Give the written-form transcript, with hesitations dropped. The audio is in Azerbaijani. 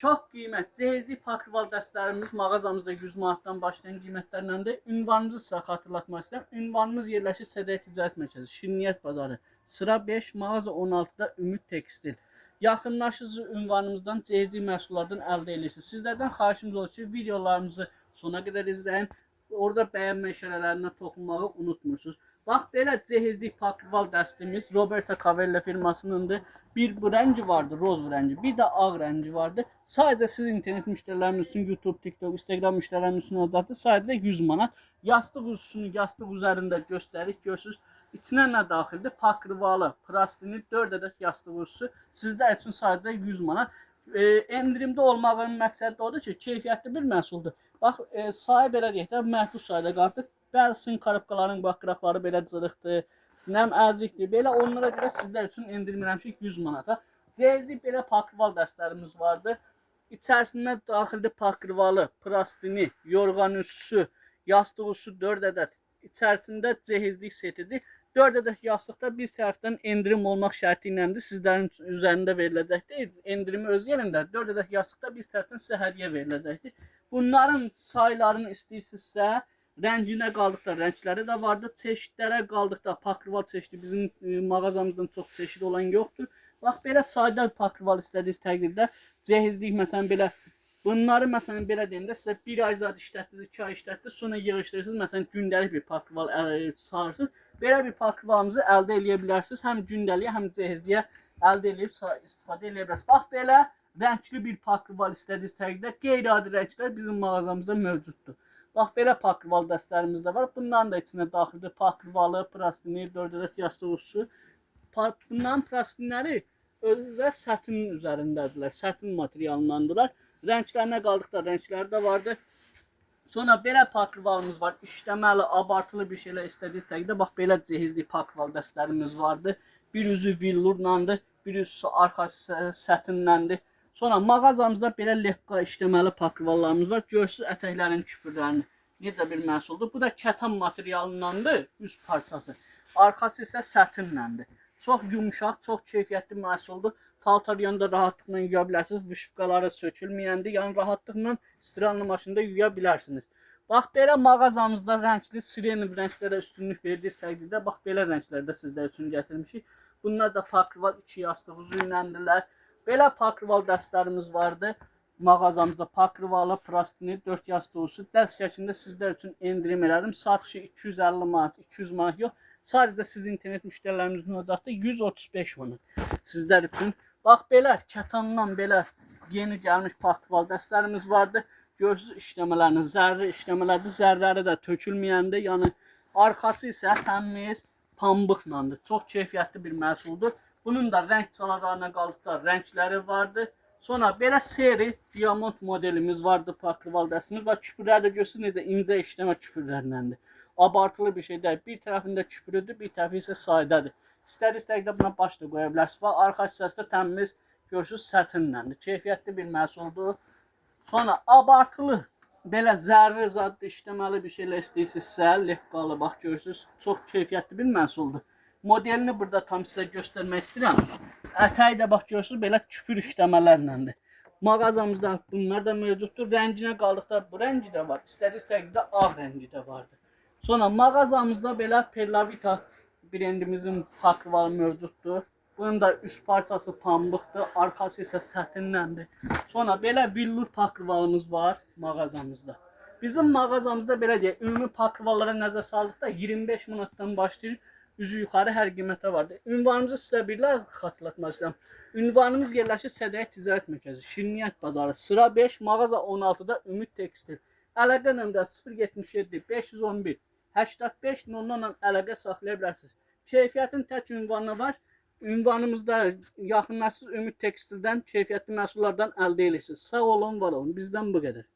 Çox qiymət, cehizlik pakrival dəstlərimiz mağazamızda 100 manatdan başlayan qiymətlərləndir. Ünvanımızı sizə xatırlatmaq istəyirəm. Ünvanımız yerləşir Sədəyə Ticarət Mərkəzi, Şirniyyət Bazarı, sıra 5, mağaza 16-da Ümid Tekstil. Yaxınlaşıcı ünvanımızdan cehizlik məhsullardan əldə edirsiniz. Sizlərdən xahişimiz olur ki, videolarımızı sona qədər izləyin. Orada bəyənmə işarələrinə toxunmağı unutmursunuz. Bax, belə cehizlik pakrival dəstimiz Roberto Cavalli firmasınındır. Bir bu rəngi vardı, roz rəngi, bir də ağ rəngi vardı. Sadəcə siz internet müştərilərimiz üçün YouTube, TikTok, Instagram müştərilərimiz üçün olacaqdır. Sadəcə 100 manat. Yastıq üzüsünü yastıq üzərində göstərik, görürsünüz. İçinə nə daxildir? Pakrivalı, plastini 4 ədəd yastıq üzüsü. Sizlər üçün sadəcə 100 manat. Endirimdə olmağının məqsədi odur ki, keyfiyyətli bir məhsuldur. Bax, sayı belə deyək də, məhdud sayda qaldı. Bəzi karabkaların bax qıraqları belə cırıqdır, nəm əzikdir. Belə onlara görə sizlər üçün endirmirəmişik 100 manata. Cehizlik belə pakrival dəstlərimiz vardı. İçərisində daxildə pakrivalı, plastini, yorğan üssü, yastıq üssü 4 ədəd. İçərisində cehizlik setidir. 4 ədəd yastıqda bir tərəfdən endirim olmaq şərti iləndir. Sizlərin üzərində veriləcəkdir. Endirimi öz yerində 4 ədəd yastıqda bir tərəfdən sizə hədiyyə veriləcəkdir. Bunların saylarını istəyirsinizsə, rənginə qaldıqda rəngləri də vardı. Çeşidlərə qaldıqda pakrival çeşidi bizim mağazamızdan çox çeşid olan yoxdur. Bax, belə sadə pakrival istədiyiniz təqdirdə cehizlik məsələn belə bunları məsələn belə deyəndə sizə 1 ay zad işlətdiniz, 2 ay işlətdiniz, sonra yığışdırırsınız. Məsələn gündəlik bir pakrival sarırsınız. Belə bir pakrivalımızı əldə edə bilərsiniz. Həm gündəliyə, həm cehizliyə əldə edib istifadə edə bilərsiniz. Bax, belə rəngli bir pakrival istədiyiniz təqdirdə qeyri-adi rənglər bizim mağazamızda mövcuddur. Bax, belə pakrival dəstlərimiz də var. Bunların da içində daxildir pakrivalı, plastini, 4 ədəd yastıq üssü. Bunların plastinləri özü sətin üzərindədirlər. Sətin materialındandılar. Rənglərinə qaldıqda rəngləri də vardı. Sonra belə pakrivalımız var. İşləməli, abartılı bir şeylər istədiyiniz təqdirdə bax, belə cehizli pakrival dəstlərimiz vardı. Bir üzü villurlandır, bir üzü arxası sətinləndir. Sonra mağazamızda belə lepqa işləməli pakrivallarımız var. Görürsünüz ətəklərin küpürlərini. Necə bir məhsuldur. Bu da kətan materialındandır, üst parçası. Arxası isə sətinləndir. Çox yumuşaq, çox keyfiyyətli məhsuldur. Paltar yanında rahatlıqla yuya bilərsiniz. Vışıqaları sökülməyəndir. Yəni rahatlıqla istiranlı maşında yuya bilərsiniz. Bax, belə mağazamızda rəngli, siren rənglərə üstünlük verdiyiniz təqdirdə bax, belə rənglərdə sizlər üçün gətirmişik. Bunlar da pakrival 2 yastıq üzü iləndirlər. Belə pakrival dəstlərimiz vardı. Mağazamızda pakrivalı, plastini, 4 yastıq üssü dəst şəklində sizlər üçün endirim elədim. Satışı 250 manat, 200 manat yox. Sadəcə siz internet müştərilərimizin olacaqda 135 manat sizlər üçün. Bax, belə kətandan belə yeni gəlmiş pakrival dəstlərimiz vardı. Görürsünüz işləmələrini, zərri işləmələrdir. Zərləri də tökülməyəndir. Yəni arxası isə təmiz pambıqlandır. Çox keyfiyyətli bir məhsuldur. Bunun da rəng çalarlarına qaldıqda rəngləri vardı. Sonra belə seri diamond modelimiz vardı pakrival dəstimiz. Bax, küpürləri də görürsünüz necə incə işləmə küpürlərindəndir. Abartılı bir şey deyil. Bir tərəfində küpürüdür, bir tərəfi isə sadədir. İstədiyiniz təqdirdə buna baş da qoya bilərsiniz. Bax, arxa hissəsi də təmiz, görürsünüz sətinləndir. Keyfiyyətli bir məhsuldur. Sonra abartılı belə zərri zadlı işləməli bir şeylə istəyirsinizsə, lepqalı bax, görürsünüz, çox keyfiyyətli bir məhsuldur. Modelini burada tam sizə göstərmək istəyirəm. Ətəyi də bax, görürsünüz, belə küpür işləmələrinəndir. Mağazamızda bunlar da mövcuddur. Rənginə qaldıqda bu rəngi də var. İstədiyiniz təqdirdə ağ rəngi də vardır. Sonra mağazamızda belə Perlavita brendimizin pakrivalı mövcuddur. Bunun da üst parçası pambıqdır, arxası isə sətinləndir. Sonra belə villur pakrivalımız var mağazamızda. Bizim mağazamızda belə deyək, ümumi pakrivallara nəzər saldıqda 25 manatdan başlayır, üzü yuxarı hər qiymətə vardır. Ünvanımızı sizə birlə xatırlatmaq istəyirəm. Ünvanımız yerləşir Sədəyə Ticarət Mərkəzi, Şirniyyət Bazarı, sıra 5, mağaza 16-da Ümid Tekstil. Əlaqə nömrəsi 077 511 85 00-la əlaqə saxlaya bilərsiniz. Keyfiyyətin tək ünvanı var. Ünvanımızda yaxınlaşsız Ümid Tekstildən keyfiyyətli məhsullardan əldə edirsiniz. Sağ olun, var olun. Bizdən bu qədər.